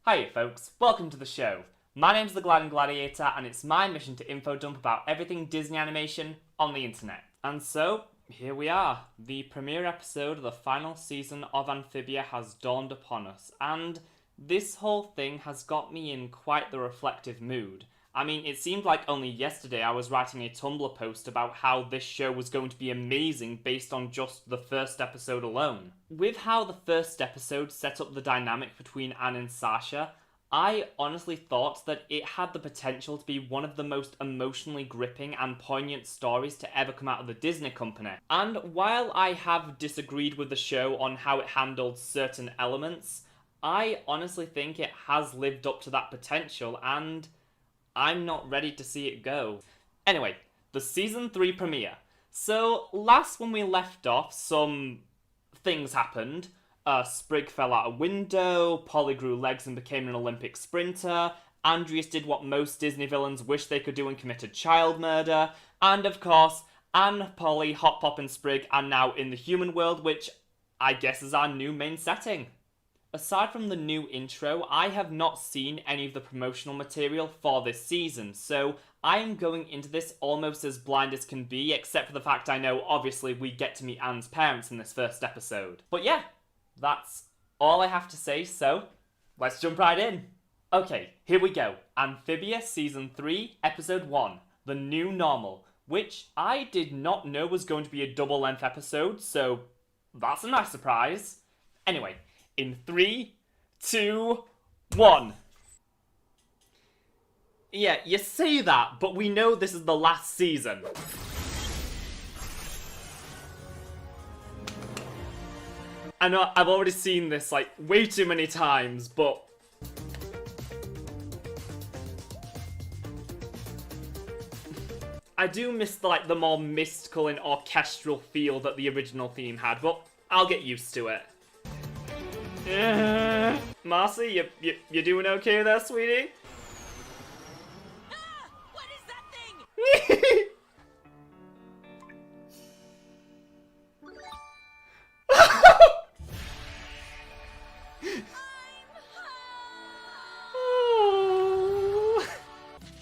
Hi folks, welcome to the show. My name's the Gliding Gladiator and it's my mission to info dump about everything Disney animation on the internet. And so, here we are. The premiere episode of the final season of Amphibia has dawned upon us, and this whole thing has got me in quite the reflective mood. I mean, it seemed like only yesterday I was writing a Tumblr post about how this show was going to be amazing based on just the first episode alone. With how the first episode set up the dynamic between Anne and Sasha, I honestly thought that it had the potential to be one of the most emotionally gripping and poignant stories to ever come out of the Disney company. And while I have disagreed with the show on how it handled certain elements, I honestly think it has lived up to that potential, and I'm not ready to see it go. Anyway, the Season 3 premiere. So, last when we left off, some things happened. Sprig fell out a window, Polly grew legs and became an Olympic sprinter, Andreas did what most Disney villains wish they could do and committed child murder, and of course, Anne, Polly, Hop Pop and Sprig are now in the human world, which I guess is our new main setting. Aside from the new intro, I have not seen any of the promotional material for this season, so I am going into this almost as blind as can be, except for the fact I know obviously we get to meet Anne's parents in this first episode. But yeah, that's all I have to say, so let's jump right in. Okay, here we go. Amphibia Season 3, Episode 1, The New Normal, which I did not know was going to be a double-length episode, so that's a nice surprise. Anyway, in 3, 2, 1. Yeah, you say that, but we know this is the last season. I know I've already seen this like way too many times, but I do miss the more mystical and orchestral feel that the original theme had, but I'll get used to it. Marcy, you doing okay there, sweetie? Ah! What is that thing?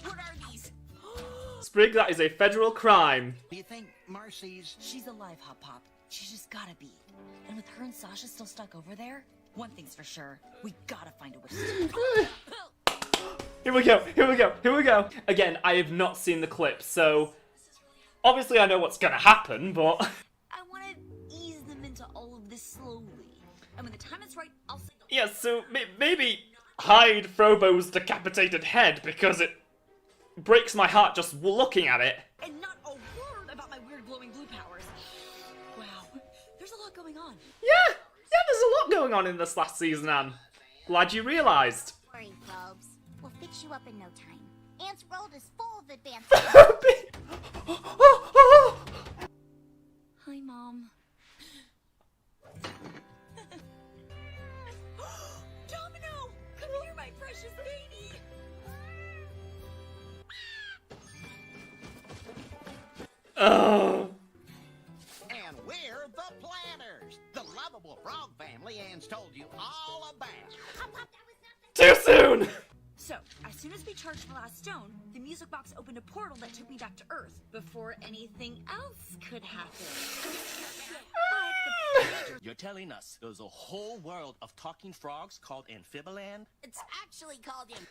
What are these? Sprig, that is a federal crime. Do you think Marcy's... She's alive, Hop Pop. She's just gotta be. And with her and Sasha still stuck over there, one thing's for sure, we gotta find a way to... Here we go. Again, I have not seen the clip, so obviously I know what's gonna happen, but I wanna ease them into all of this slowly. And when the time is right, I'll signal... yeah, so maybe hide Frobo's decapitated head, because it breaks my heart just looking at it. And not a word about my weird glowing blue powers. Wow, there's a lot going on. Yeah, there's a lot going on in this last season, Anne. Glad you realised. Don't worry, Phobes. We'll fix you up in no time. Ant's world is full of advanced... Hi, Mom. Domino! Come here, my precious baby! Oh. And we're the Planners, the lovable frog family Anne's told you all about. Too soon! So, as soon as we charged the last stone, the music box opened a portal that took me back to Earth before anything else could happen. You're telling us there's a whole world of talking frogs called Amphibiland? It's actually called him.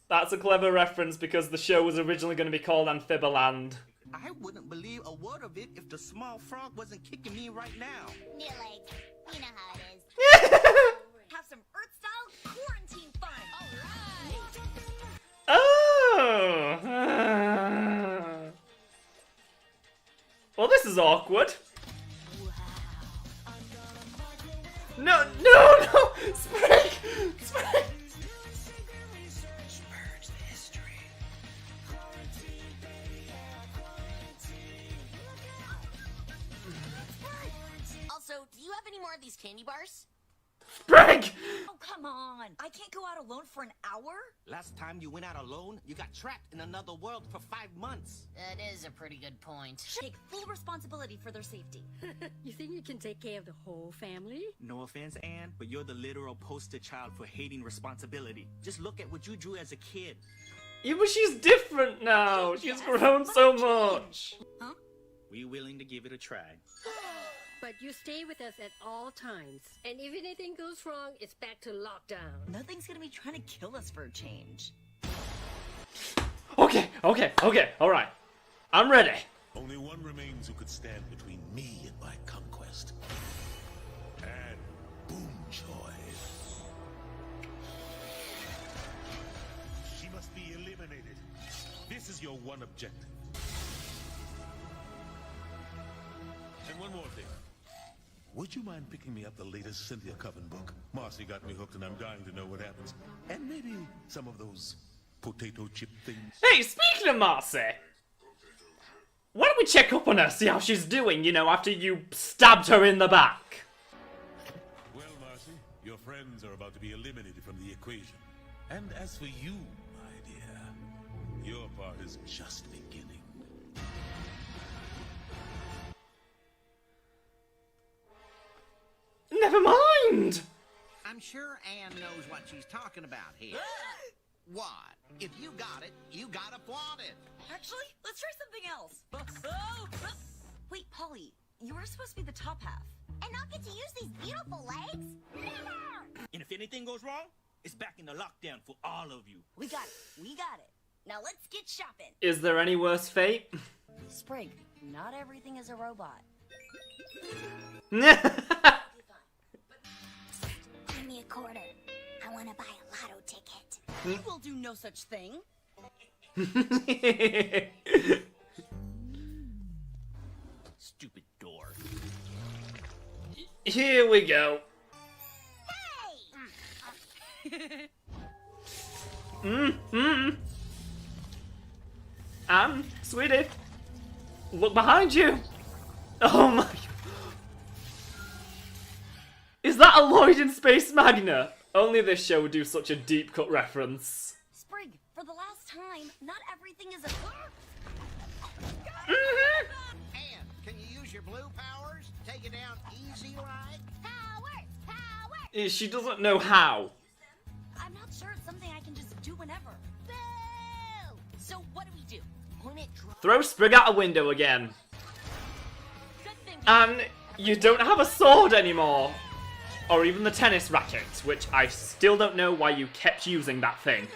That's a clever reference because the show was originally going to be called Amphibiland. I wouldn't believe a word of it if the small frog wasn't kicking me right now. Near legs. You know how it is. Have some Earth-style quarantine fun! Oh! Well, this is awkward. No! Sprig! Also, do you have any more of these candy bars? Sprig! Oh, come on! on. I can't go out alone for an hour? Last time you went out alone, you got trapped in another world for 5 months. That is a pretty good point. Take full responsibility for their safety. You think you can take care of the whole family? No offense, Anne, but you're the literal poster child for hating responsibility. Just look at what you drew as a kid. Yeah, but she's different now. She's grown so much. Huh? We willing to give it a try. But you stay with us at all times. And if anything goes wrong, it's back to lockdown. Nothing's gonna be trying to kill us for a change. Okay, alright. I'm ready. Only one remains who could stand between me and my conquest. And Boomjoy. She must be eliminated. This is your one objective. And one more thing. Would you mind picking me up the latest Cynthia Coven book? Marcy got me hooked and I'm dying to know what happens. And maybe some of those potato chip things. Hey, speaking of Marcy, why don't we check up on her, see how she's doing, you know, after you stabbed her in the back? Well, Marcy, your friends are about to be eliminated from the equation. And as for you, my dear, your part is just beginning. Never mind! I'm sure Anne knows what she's talking about here. What? If you got it, you gotta flaunt it. Actually, let's try something else. Wait, Polly, you were supposed to be the top half. And I'll get to use these beautiful legs? Never! And if anything goes wrong, it's back in the lockdown for all of you. We got it. Now let's get shopping. Is there any worse fate? Sprig, not everything is a robot. Give me a quarter. I want to buy a lotto ticket. You will do no such thing. Stupid door. Here we go. Sweetie, look behind you. Oh my. Is that a Lloyd in Space Magna? Only this show would do such a deep cut reference. Sprig, for the last time, not everything is a... Anne, can you use your blue powers? Take it down easy like? Powers! She doesn't know how. I'm not sure it's something I can just do whenever. Boo! So what do we do? Point it Throw Sprig out a window again. Good thing And you don't have a sword anymore. Or even the tennis racket, which I still don't know why you kept using that thing.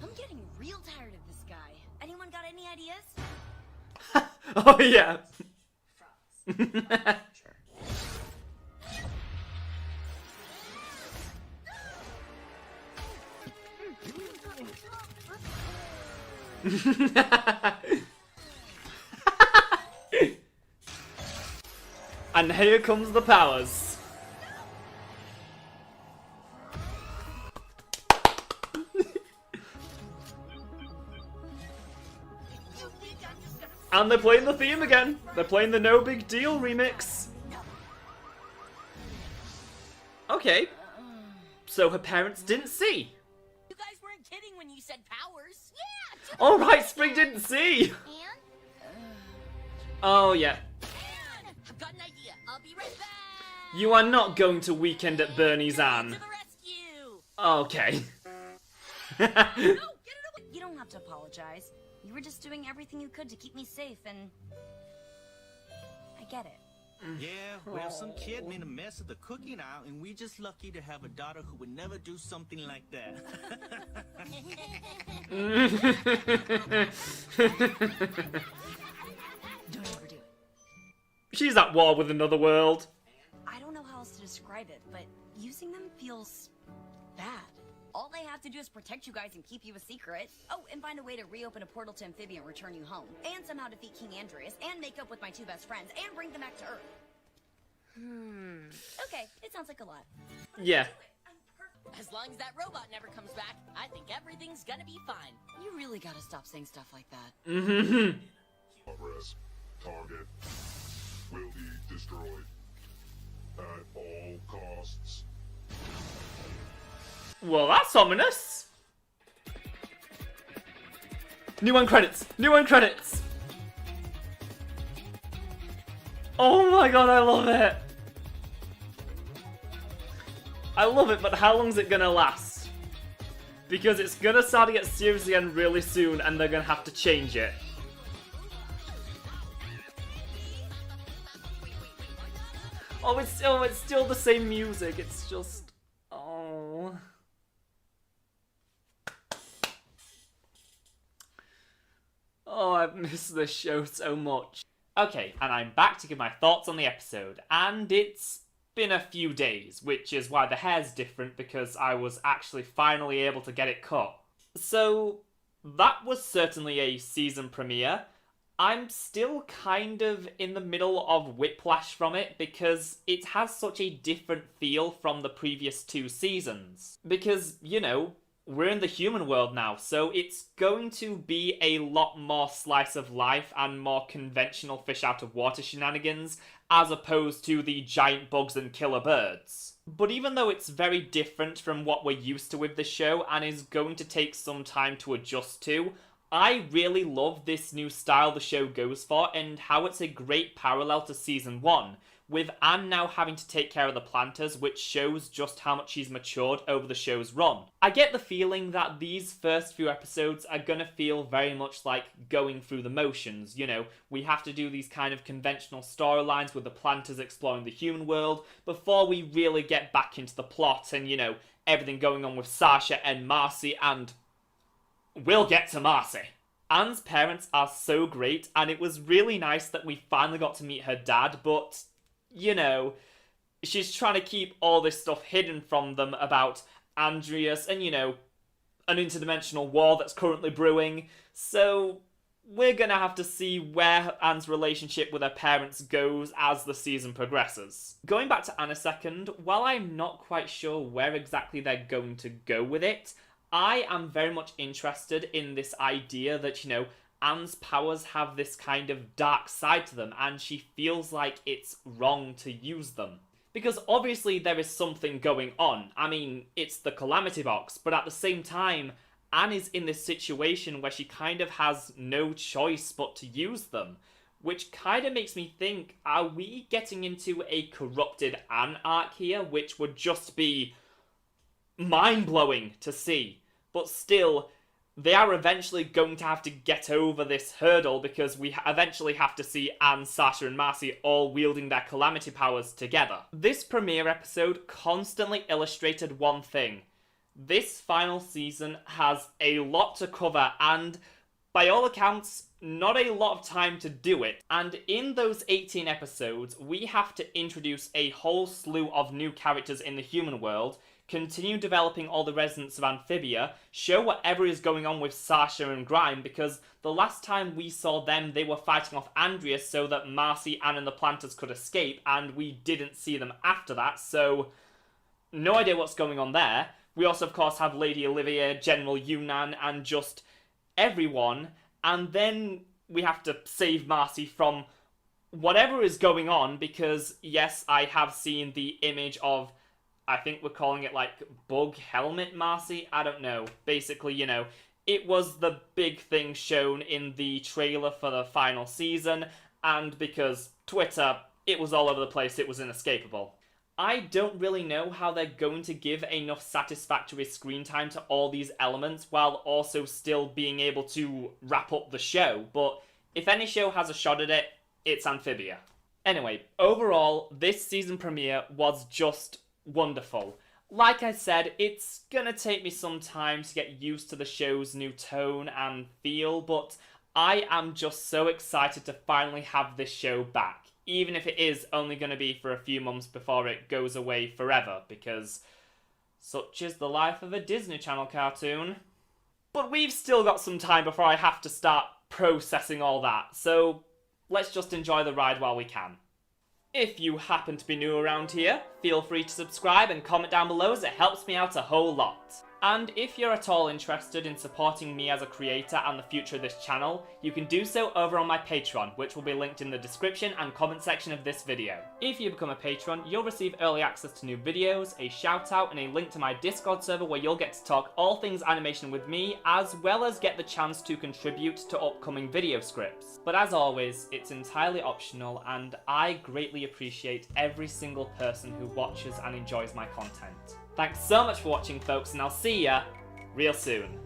I'm getting real tired of this guy. Anyone got any ideas? Oh yeah. And here comes the powers. And they're playing the theme again. They're playing the No Big Deal remix. Okay. So her parents didn't see. You guys weren't kidding when you said powers. Yeah! Alright, Sprig didn't see. And? Oh yeah. Anne, I've got an idea. I'll be right back. You are not going to Weekend at Bernie's, Anne. To the rescue. Okay. No, get it away! You don't have to apologize. You were just doing everything you could to keep me safe, and... I get it. Yeah, well, some kid made a mess of the cooking aisle, and we're just lucky to have a daughter who would never do something like that. Don't overdo it. She's at war with another world. I don't know how else to describe it, but using them feels bad. All they have to do is protect you guys and keep you a secret. Oh, and find a way to reopen a portal to Amphibia and return you home. And somehow defeat King Andreas, and make up with my two best friends, and bring them back to Earth. Okay, it sounds like a lot. Yeah. As long as that robot never comes back, I think everything's gonna be fine. You really gotta stop saying stuff like that. Mm-hmm. Progress. Target will be destroyed. At all costs. Well, that's ominous. New end credits! New end credits! Oh my god, I love it! I love it, but how long is it gonna last? Because it's gonna start to get serious again really soon, and they're gonna have to change it. Oh, it's still the same music, it's just... Oh... Oh, I've missed this show so much. Okay, and I'm back to give my thoughts on the episode, and it's been a few days, which is why the hair's different, because I was actually finally able to get it cut. So, that was certainly a season premiere. I'm still kind of in the middle of whiplash from it, because it has such a different feel from the previous 2 seasons. Because, you know, we're in the human world now, so it's going to be a lot more slice of life and more conventional fish out of water shenanigans, as opposed to the giant bugs and killer birds. But even though it's very different from what we're used to with the show and is going to take some time to adjust to, I really love this new style the show goes for and how it's a great parallel to season 1, with Anne now having to take care of the planters, which shows just how much she's matured over the show's run. I get the feeling that these first few episodes are gonna feel very much like going through the motions. You know, we have to do these kind of conventional storylines with the planters exploring the human world before we really get back into the plot and, you know, everything going on with Sasha and Marcy, and we'll get to Marcy. Anne's parents are so great, and it was really nice that we finally got to meet her dad, but you know, she's trying to keep all this stuff hidden from them about Andreas and, you know, an interdimensional war that's currently brewing. So we're gonna have to see where Anne's relationship with her parents goes as the season progresses. Going back to Anne a second, while I'm not quite sure where exactly they're going to go with it, I am very much interested in this idea that, you know, Anne's powers have this kind of dark side to them, and she feels like it's wrong to use them. Because obviously there is something going on. I mean, it's the Calamity Box, but at the same time, Anne is in this situation where she kind of has no choice but to use them. Which kind of makes me think, are we getting into a corrupted Anne arc here, which would just be mind-blowing to see. But still, they are eventually going to have to get over this hurdle because we eventually have to see Anne, Sasha and Marcy all wielding their calamity powers together. This premiere episode constantly illustrated one thing. This final season has a lot to cover and, by all accounts, not a lot of time to do it. And in those 18 episodes, we have to introduce a whole slew of new characters in the human world, continue developing all the residents of Amphibia, show whatever is going on with Sasha and Grime, because the last time we saw them, they were fighting off Andreas so that Marcy, Anne and the Planters could escape, and we didn't see them after that, so no idea what's going on there. We also, of course, have Lady Olivia, General Yunnan, and just everyone, and then we have to save Marcy from whatever is going on, because, yes, I have seen the image of, I think we're calling it, like, Bug Helmet Marcy? I don't know. Basically, you know, it was the big thing shown in the trailer for the final season, and because Twitter, it was all over the place, it was inescapable. I don't really know how they're going to give enough satisfactory screen time to all these elements while also still being able to wrap up the show, but if any show has a shot at it, it's Amphibia. Anyway, overall, this season premiere was just wonderful. Like I said, it's gonna take me some time to get used to the show's new tone and feel, but I am just so excited to finally have this show back, even if it is only gonna be for a few months before it goes away forever, because such is the life of a Disney Channel cartoon. But we've still got some time before I have to start processing all that, so let's just enjoy the ride while we can. If you happen to be new around here, feel free to subscribe and comment down below as it helps me out a whole lot. And if you're at all interested in supporting me as a creator and the future of this channel, you can do so over on my Patreon, which will be linked in the description and comment section of this video. If you become a patron, you'll receive early access to new videos, a shout out, and a link to my Discord server where you'll get to talk all things animation with me, as well as get the chance to contribute to upcoming video scripts. But as always, it's entirely optional, and I greatly appreciate every single person who watches and enjoys my content. Thanks so much for watching, folks, and I'll see ya real soon.